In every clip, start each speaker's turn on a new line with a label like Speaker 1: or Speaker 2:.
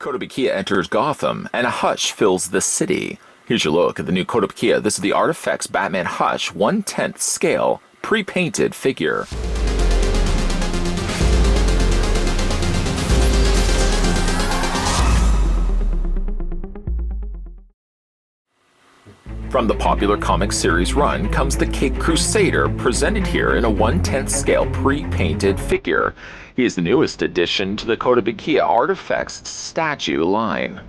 Speaker 1: Kotobukiya enters Gotham, and a hush fills the city. Here's your look at the new Kotobukiya. This is the ArtFx Batman Hush 1/10 scale, pre-painted figure. From the popular comic series run comes the Cape Crusader, presented here in a 1/10 scale pre-painted figure. He is the newest addition to the Kotobukiya ArtFx statue line.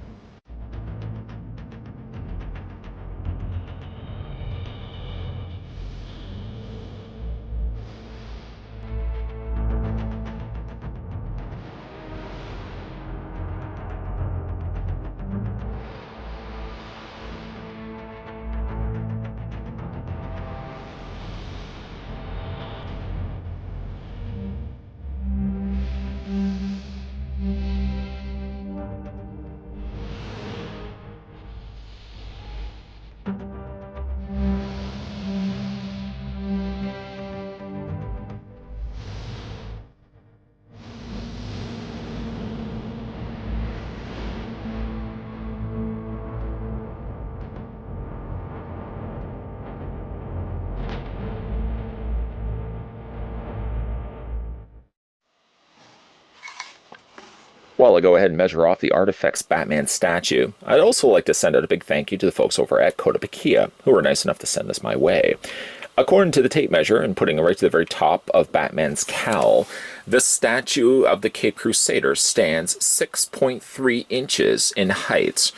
Speaker 1: While I go ahead and measure off the ArtFx Batman statue, I'd also like to send out a big thank you to the folks over at Kotobukiya, who were nice enough to send this my way. According to the tape measure, and putting it right to the very top of Batman's cowl, the statue of the Cape Crusader stands 6.3 inches in height.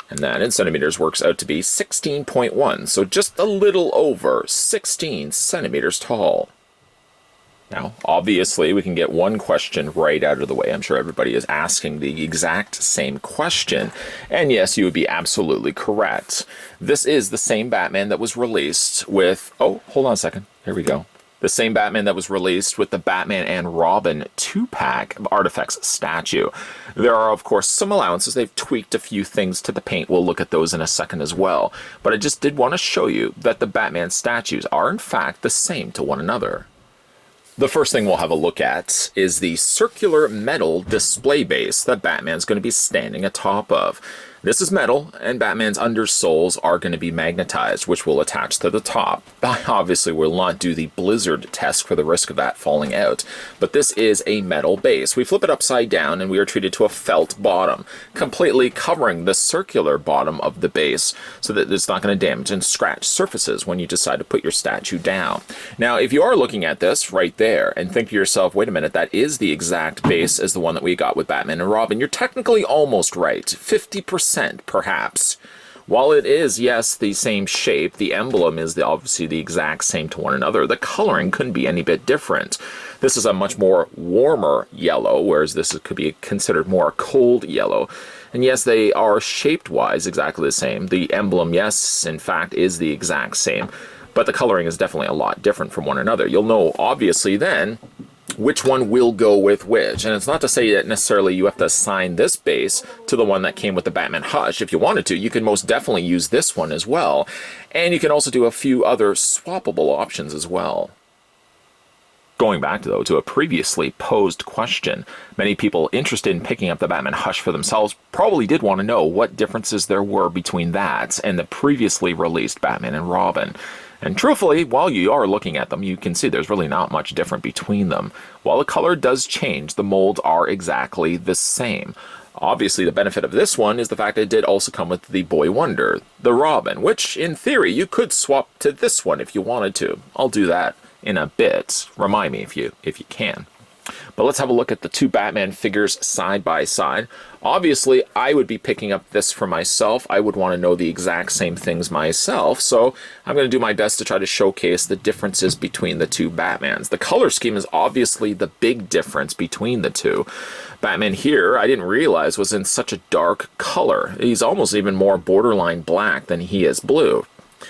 Speaker 1: And that in centimeters works out to be 16.1, so just a little over 16 centimeters tall. Now, obviously, we can get one question right out of the way. I'm sure everybody is asking the exact same question. And yes, you would be absolutely correct. This is the same Batman that was released with... Oh, hold on a second. Here we go. The same Batman that was released with the Batman and Robin 2-pack ArtFx statue. There are, of course, some allowances. They've tweaked a few things to the paint. We'll look at those in a second as well. But I just did want to show you that the Batman statues are, in fact, the same to one another. The first thing we'll have a look at is the circular metal display base that Batman's going to be standing atop of. This is metal, and Batman's undersoles are going to be magnetized, which will attach to the top. Obviously, we'll not do the blizzard test for the risk of that falling out, but this is a metal base. We flip it upside down, and we are treated to a felt bottom, completely covering the circular bottom of the base, so that it's not going to damage and scratch surfaces when you decide to put your statue down. Now, if you are looking at this right there, and think to yourself, wait a minute, that is the exact base as the one that we got with Batman and Robin, you're technically almost right. 50%. Perhaps. While it is, yes, the same shape, the emblem is obviously the exact same to one another. The coloring couldn't be any bit different. This is a much more warmer yellow, whereas this could be considered more cold yellow. And yes, they are shaped-wise exactly the same. The emblem, yes, in fact, is the exact same. But the coloring is definitely a lot different from one another. You'll know, obviously, then, which one will go with which. And it's not to say that necessarily you have to assign this base to the one that came with the Batman Hush. If you wanted to, you can most definitely use this one as well. And you can also do a few other swappable options as well. Going back, though, to a previously posed question, many people interested in picking up the Batman Hush for themselves probably did want to know what differences there were between that and the previously released Batman and Robin. And truthfully, while you are looking at them, you can see there's really not much different between them. While the color does change, the molds are exactly the same. Obviously, the benefit of this one is the fact that it did also come with the Boy Wonder, the Robin, which, in theory, you could swap to this one if you wanted to. I'll do that in a bit. Remind me if you can. But let's have a look at the two Batman figures side by side. Obviously, I would be picking up this for myself. I would want to know the exact same things myself, so I'm going to do my best to try to showcase the differences between the two Batmans. The color scheme is obviously the big difference between the two. Batman here, I didn't realize, was in such a dark color. He's almost even more borderline black than he is blue.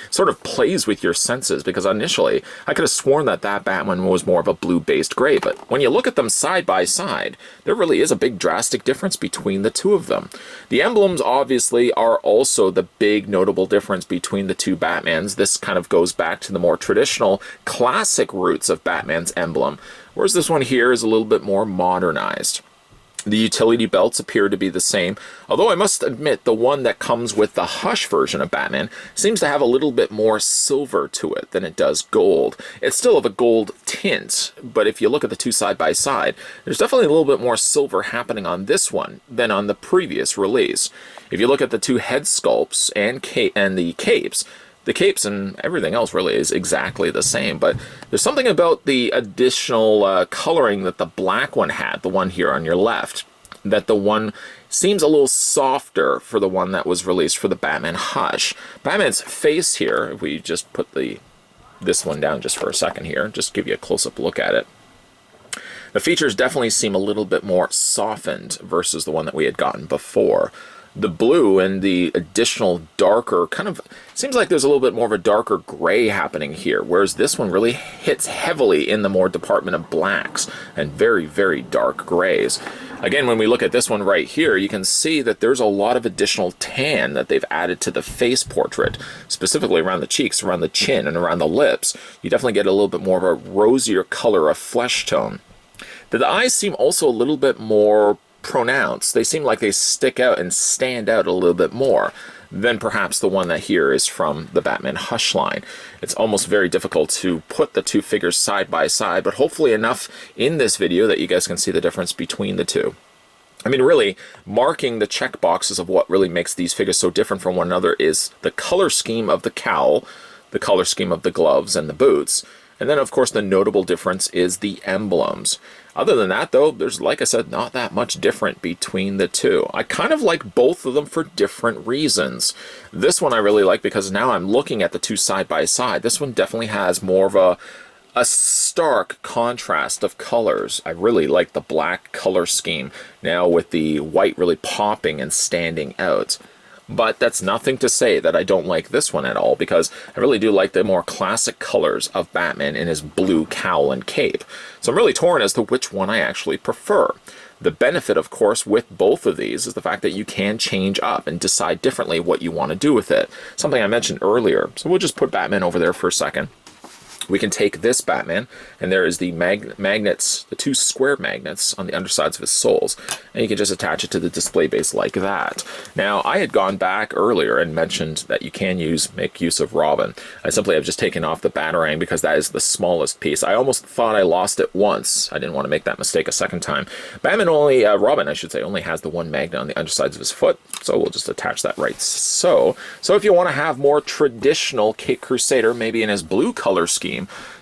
Speaker 1: Sort of plays with your senses, because initially I could have sworn that Batman was more of a blue-based gray, but when you look at them side by side, there really is a big drastic difference between the two of them. The emblems obviously are also the big notable difference between the two Batmans. This kind of goes back to the more traditional classic roots of Batman's emblem, whereas this one here is a little bit more modernized. The utility belts appear to be the same, although I must admit the one that comes with the Hush version of Batman seems to have a little bit more silver to it than it does gold. It's still of a gold tint, but if you look at the two side by side, there's definitely a little bit more silver happening on this one than on the previous release. If you look at the two head sculpts and the capes and everything else really is exactly the same, but there's something about the additional coloring that the black one had, the one here on your left, that the one seems a little softer for the one that was released for the Batman Hush. Batman's face here, if we just put this one down just for a second here, just give you a close-up look at it. The features definitely seem a little bit more softened versus the one that we had gotten before. The blue and the additional darker seems like there's a little bit more of a darker gray happening here, whereas this one really hits heavily in the more department of blacks and very, very dark grays. Again, when we look at this one right here, you can see that there's a lot of additional tan that they've added to the face portrait, specifically around the cheeks, around the chin, and around the lips. You definitely get a little bit more of a rosier color of flesh tone. The eyes seem also a little bit more pronounced. They seem like they stick out and stand out a little bit more than perhaps the one that here is from the Batman Hush line. It's almost very difficult to put the two figures side by side, but hopefully enough in this video that you guys can see the difference between the two. I mean, really, marking the check boxes of what really makes these figures so different from one another is the color scheme of the cowl, the color scheme of the gloves and the boots, and then of course the notable difference is the emblems. Other than that, though, there's, like I said, not that much different between the two. I kind of like both of them for different reasons. This one I really like because now I'm looking at the two side by side. This one definitely has more of a stark contrast of colors. I really like the black color scheme now with the white really popping and standing out. But that's nothing to say that I don't like this one at all, because I really do like the more classic colors of Batman in his blue cowl and cape. So I'm really torn as to which one I actually prefer. The benefit, of course, with both of these is the fact that you can change up and decide differently what you want to do with it. Something I mentioned earlier. So we'll just put Batman over there for a second. We can take this Batman, and there is the magnets, the two square magnets on the undersides of his soles, and you can just attach it to the display base like that. Now, I had gone back earlier and mentioned that you can make use of Robin. I simply have just taken off the Batarang because that is the smallest piece. I almost thought I lost it once. I didn't want to make that mistake a second time. Robin, I should say, only has the one magnet on the undersides of his foot, so we'll just attach that right so. So if you want to have more traditional Caped Crusader, maybe in his blue color scheme,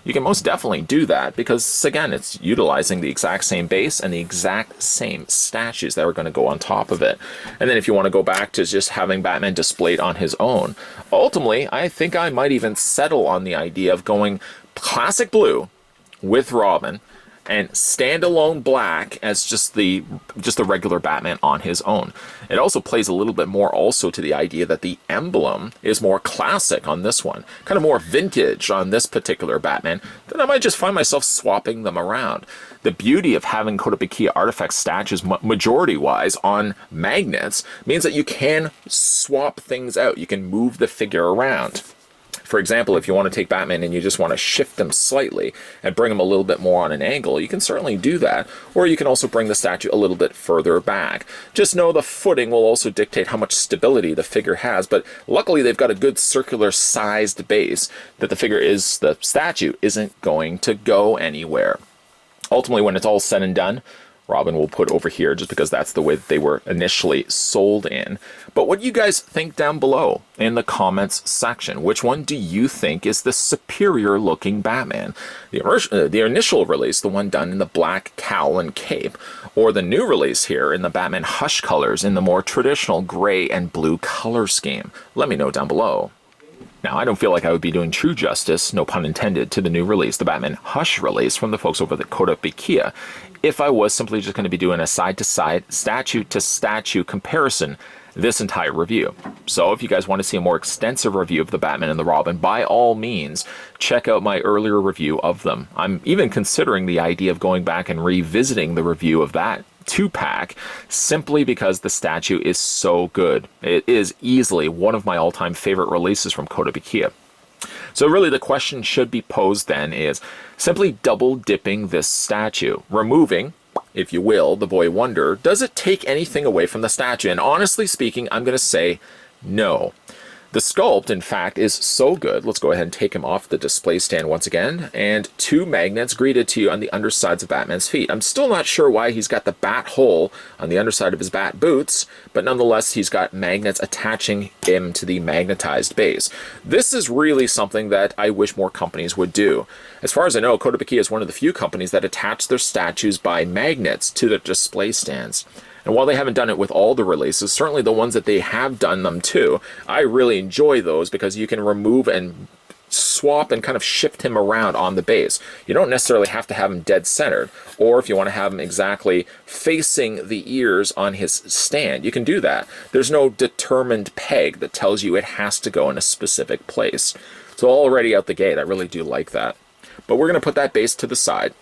Speaker 1: you can most definitely do that because, again, it's utilizing the exact same base and the exact same statues that are going to go on top of it. And then if you want to go back to just having Batman displayed on his own, ultimately, I think I might even settle on the idea of going classic blue with Robin and standalone black as just the regular Batman on his own. It also plays a little bit more also to the idea that the emblem is more classic on this one, kind of more vintage on this particular Batman. Then I might just find myself swapping them around. The beauty of having Kotobukiya ArtFx statues majority-wise on magnets means that you can swap things out. You can move the figure around. For example, if you want to take Batman and you just want to shift them slightly and bring him a little bit more on an angle, you can certainly do that. Or you can also bring the statue a little bit further back. Just know the footing will also dictate how much stability the figure has, but luckily they've got a good circular sized base that the statue isn't going to go anywhere. Ultimately, when it's all said and done, Robin will put over here just because that's the way that they were initially sold in. But what do you guys think down below in the comments section? Which one do you think is the superior looking Batman? The initial release, the one done in the black cowl and cape, or the new release here in the Batman Hush colors in the more traditional gray and blue color scheme? Let me know down below. Now, I don't feel like I would be doing true justice, no pun intended, to the new release, the Batman Hush release from the folks over at Kotobukiya, if I was simply just going to be doing a side-to-side, statue-to-statue comparison this entire review. So if you guys want to see a more extensive review of the Batman and the Robin, by all means, check out my earlier review of them. I'm even considering the idea of going back and revisiting the review of that 2-pack simply because the statue is so good. It is easily one of my all-time favorite releases from Kotobukiya. So really the question should be posed then is simply double dipping this statue, removing if you will, the boy wonder, does it take anything away from the statue? And honestly speaking, I'm going to say no. The sculpt, in fact, is so good. Let's go ahead and take him off the display stand once again. And 2 magnets greeted to you on the undersides of Batman's feet. I'm still not sure why he's got the bat hole on the underside of his bat boots, but nonetheless, he's got magnets attaching him to the magnetized base. This is really something that I wish more companies would do. As far as I know, Kotobukiya is one of the few companies that attach their statues by magnets to their display stands. And while they haven't done it with all the releases, certainly the ones that they have done them to, I really enjoy those because you can remove and swap and kind of shift him around on the base. You don't necessarily have to have him dead centered, or if you want to have him exactly facing the ears on his stand, you can do that. There's no determined peg that tells you it has to go in a specific place. So already out the gate, I really do like that. But we're going to put that base to the side.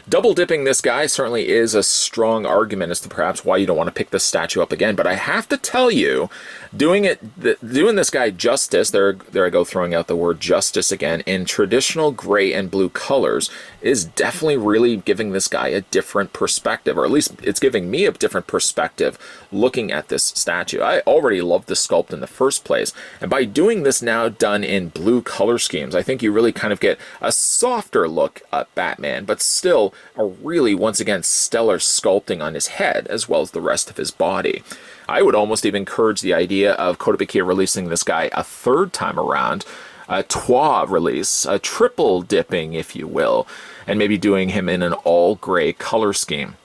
Speaker 1: Double dipping this guy certainly is a strong argument as to perhaps why you don't want to pick this statue up again, but I have to tell you, doing this guy justice, there I go throwing out the word justice again, in traditional gray and blue colors is definitely really giving this guy a different perspective, or at least it's giving me a different perspective looking at this statue. I already loved the sculpt in the first place, and by doing this now done in blue color schemes, I think you really kind of get a softer look at Batman, but still a really, once again, stellar sculpting on his head as well as the rest of his body. I would almost even encourage the idea of Kotobukiya releasing this guy a 3rd time around, a trois release, a triple dipping, if you will, and maybe doing him in an all-gray color scheme.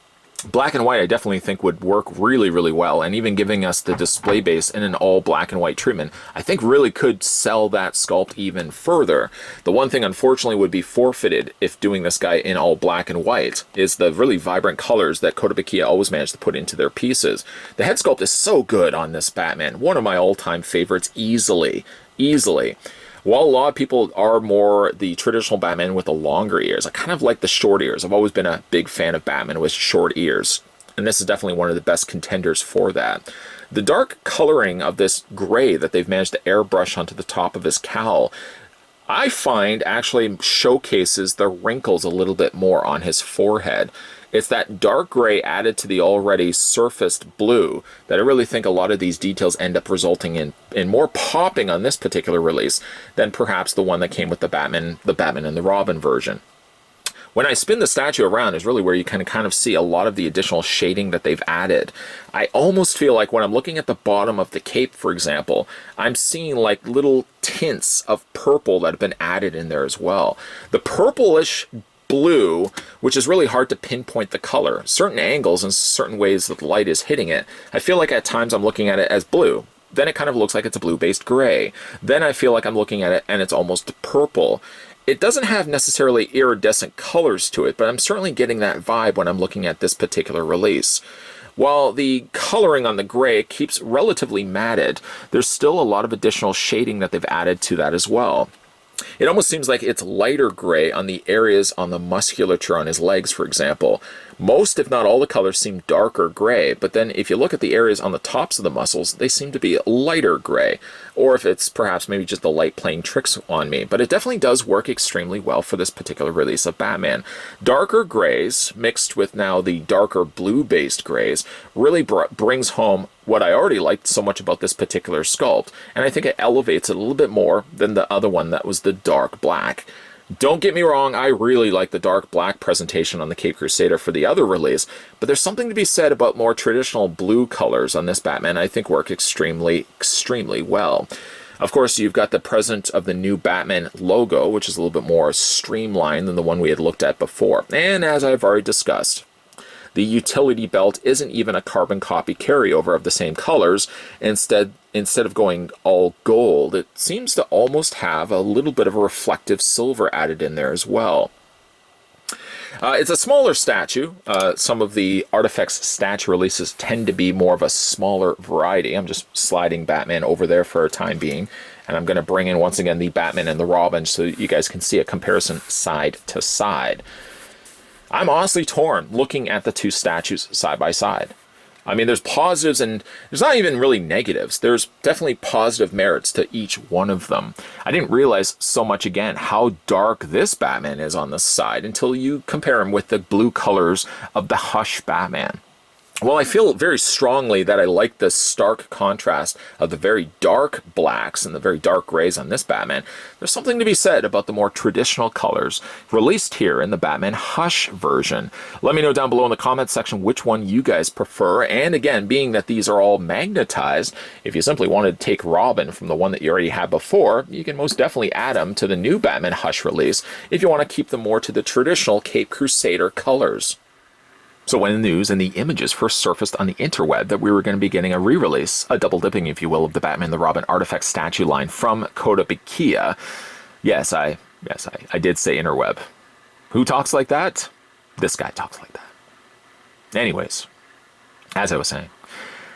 Speaker 1: Black and white I definitely think would work really, really well, and even giving us the display base in an all black and white treatment, I think really could sell that sculpt even further. The one thing unfortunately would be forfeited if doing this guy in all black and white is the really vibrant colors that Kotobukiya always managed to put into their pieces. The head sculpt is so good on this Batman, one of my all-time favorites easily. While a lot of people are more the traditional Batman with the longer ears, I kind of like the short ears. I've always been a big fan of Batman with short ears, and this is definitely one of the best contenders for that. The dark coloring of this gray that they've managed to airbrush onto the top of his cowl, I find actually showcases the wrinkles a little bit more on his forehead. It's that dark gray added to the already surfaced blue that I really think a lot of these details end up resulting in more popping on this particular release than perhaps the one that came with the Batman and the Robin version. When I spin the statue around is really where you can kind of see a lot of the additional shading that they've added. I almost feel like when I'm looking at the bottom of the cape, for example, I'm seeing like little tints of purple that have been added in there as well. The purplish blue, which is really hard to pinpoint the color. Certain angles and certain ways that the light is hitting it, I feel like at times I'm looking at it as blue. Then it kind of looks like it's a blue-based gray. Then I feel like I'm looking at it and it's almost purple. It doesn't have necessarily iridescent colors to it, but I'm certainly getting that vibe when I'm looking at this particular release. While the coloring on the gray keeps relatively matted, there's still a lot of additional shading that they've added to that as well. It almost seems like it's lighter gray on the areas on the musculature on his legs, for example. Most, if not all, the colors seem darker gray, but then if you look at the areas on the tops of the muscles, they seem to be lighter gray. Or if it's perhaps maybe just the light playing tricks on me. But it definitely does work extremely well for this particular release of Batman. Darker grays mixed with now the darker blue-based grays really brings home what I already liked so much about this particular sculpt, and I think it elevates it a little bit more than the other one that was the dark black. Don't get me wrong, I really like the dark black presentation on the Caped Crusader for the other release, but there's something to be said about more traditional blue colors on this Batman I think work extremely well. Of course, you've got the present of the new Batman logo, which is a little bit more streamlined than the one we had looked at before, and as I've already discussed, the utility belt isn't even a carbon copy carryover of the same colors. Instead of going all gold, it seems to almost have a little bit of a reflective silver added in there as well. It's a smaller statue. Some of the ArtFx statue releases tend to be more of a smaller variety. I'm just sliding Batman over there for a time being, and I'm going to bring in once again the Batman and the Robin so you guys can see a comparison side to side. I'm honestly torn looking at the two statues side by side. I mean, there's positives and there's not even really negatives. There's definitely positive merits to each one of them. I didn't realize so much, again, how dark this Batman is on the side until you compare him with the blue colors of the Hush Batman. Well, I feel very strongly that I like the stark contrast of the very dark blacks and the very dark grays on this Batman. There's something to be said about the more traditional colors released here in the Batman Hush version. Let me know down below in the comments section which one you guys prefer. And again, being that these are all magnetized, if you simply wanted to take Robin from the one that you already had before, you can most definitely add him to the new Batman Hush release if you want to keep them more to the traditional Cape Crusader colors. So when the news and the images first surfaced on the interweb that we were going to be getting a re-release, a double dipping, if you will, of the Batman the Robin ArtFx statue line from Kotobukiya. Yes, I did say interweb. Who talks like that? This guy talks like that. Anyways, as I was saying,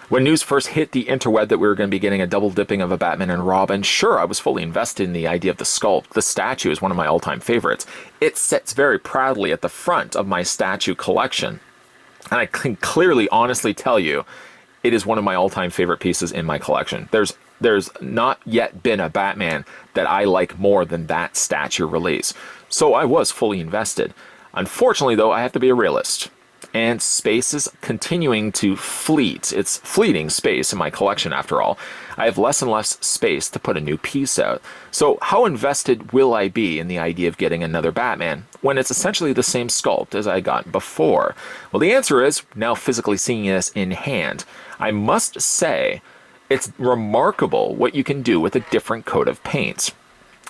Speaker 1: when news first hit the interweb that we were going to be getting a double dipping of a Batman and Robin, sure, I was fully invested in the idea of the sculpt. The statue is one of my all-time favorites. It sits very proudly at the front of my statue collection. And I can clearly, honestly tell you, it is one of my all-time favorite pieces in my collection. There's not yet been a Batman that I like more than that statue release. So I was fully invested. Unfortunately, though, I have to be a realist. And space is continuing to fleet. It's fleeting space in my collection, after all. I have less and less space to put a new piece out. So how invested will I be in the idea of getting another Batman when it's essentially the same sculpt as I got before? Well, the answer is, now physically seeing this in hand, I must say it's remarkable what you can do with a different coat of paint.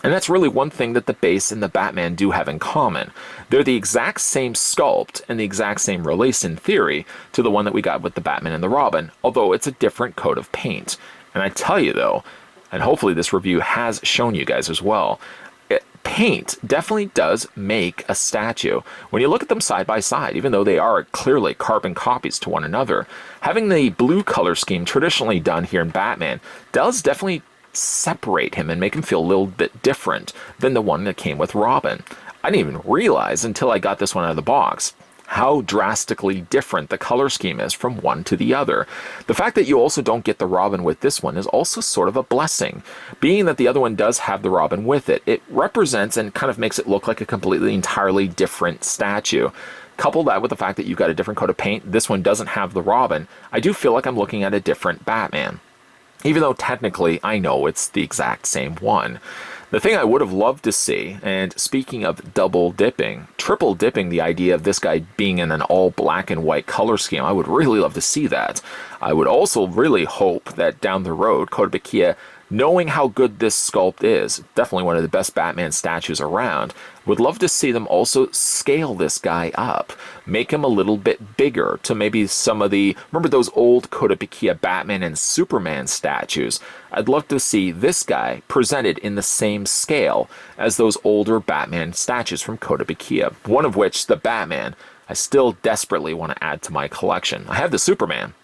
Speaker 1: And that's really one thing that the base and the Batman do have in common. They're the exact same sculpt and the exact same release in theory to the one that we got with the Batman and the Robin, although it's a different coat of paint. And I tell you though, and hopefully this review has shown you guys as well, paint definitely does make a statue. When you look at them side by side, even though they are clearly carbon copies to one another, having the blue color scheme traditionally done here in Batman does definitely separate him and make him feel a little bit different than the one that came with Robin. I didn't even realize until I got this one out of the box how drastically different the color scheme is from one to the other. The fact that you also don't get the Robin with this one is also sort of a blessing. Being that the other one does have the Robin with it, it represents and kind of makes it look like a completely entirely different statue. Couple that with the fact that you've got a different coat of paint, this one doesn't have the Robin, I do feel like I'm looking at a different Batman. Even though technically I know it's the exact same one. The thing I would have loved to see, and speaking of double dipping, triple dipping the idea of this guy being in an all black and white color scheme, I would really love to see that. I would also really hope that down the road, Kotobukiya, knowing how good this sculpt is, definitely one of the best Batman statues around, would love to see them also scale this guy up, make him a little bit bigger to maybe some of the, remember those old Kotobukiya Batman and Superman statues? I'd love to see this guy presented in the same scale as those older Batman statues from Kotobukiya, one of which, the Batman, I still desperately want to add to my collection. I have the Superman.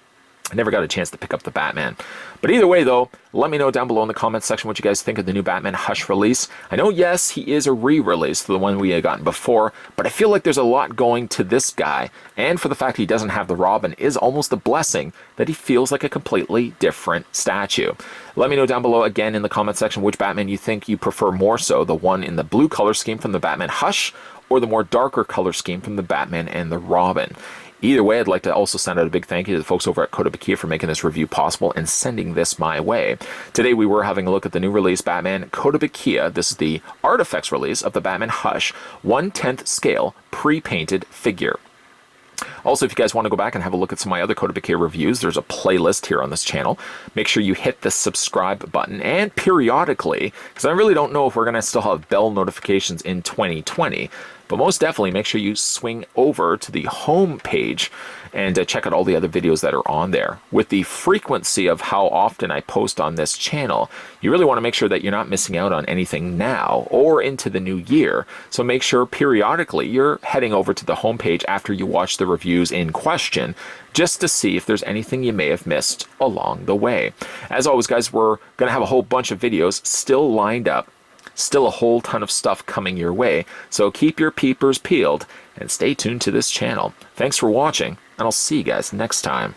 Speaker 1: I never got a chance to pick up the Batman. But either way, though, let me know down below in the comments section what you guys think of the new Batman Hush release. I know, yes, he is a re-release to the one we had gotten before, but I feel like there's a lot going to this guy, and for the fact he doesn't have the Robin is almost a blessing that he feels like a completely different statue. Let me know down below again in the comment section which Batman you think you prefer more so, the one in the blue color scheme from the Batman Hush, or the more darker color scheme from the Batman and the Robin. Either way, I'd like to also send out a big thank you to the folks over at Kotobukiya for making this review possible and sending this my way. Today we were having a look at the new release Batman Kotobukiya. This is the ArtFx release of the Batman Hush 1/10 scale pre-painted figure. Also, if you guys want to go back and have a look at some of my other Kotobukiya reviews, there's a playlist here on this channel. Make sure you hit the subscribe button, and periodically, because I really don't know if we're going to still have bell notifications in 2020, but most definitely make sure you swing over to the home page and check out all the other videos that are on there. With the frequency of how often I post on this channel, you really want to make sure that you're not missing out on anything now or into the new year. So make sure periodically you're heading over to the home page after you watch the reviews in question, just to see if there's anything you may have missed along the way. As always, guys, we're going to have a whole bunch of videos still lined up. Still a whole ton of stuff coming your way, so keep your peepers peeled and stay tuned to this channel. Thanks for watching, and I'll see you guys next time.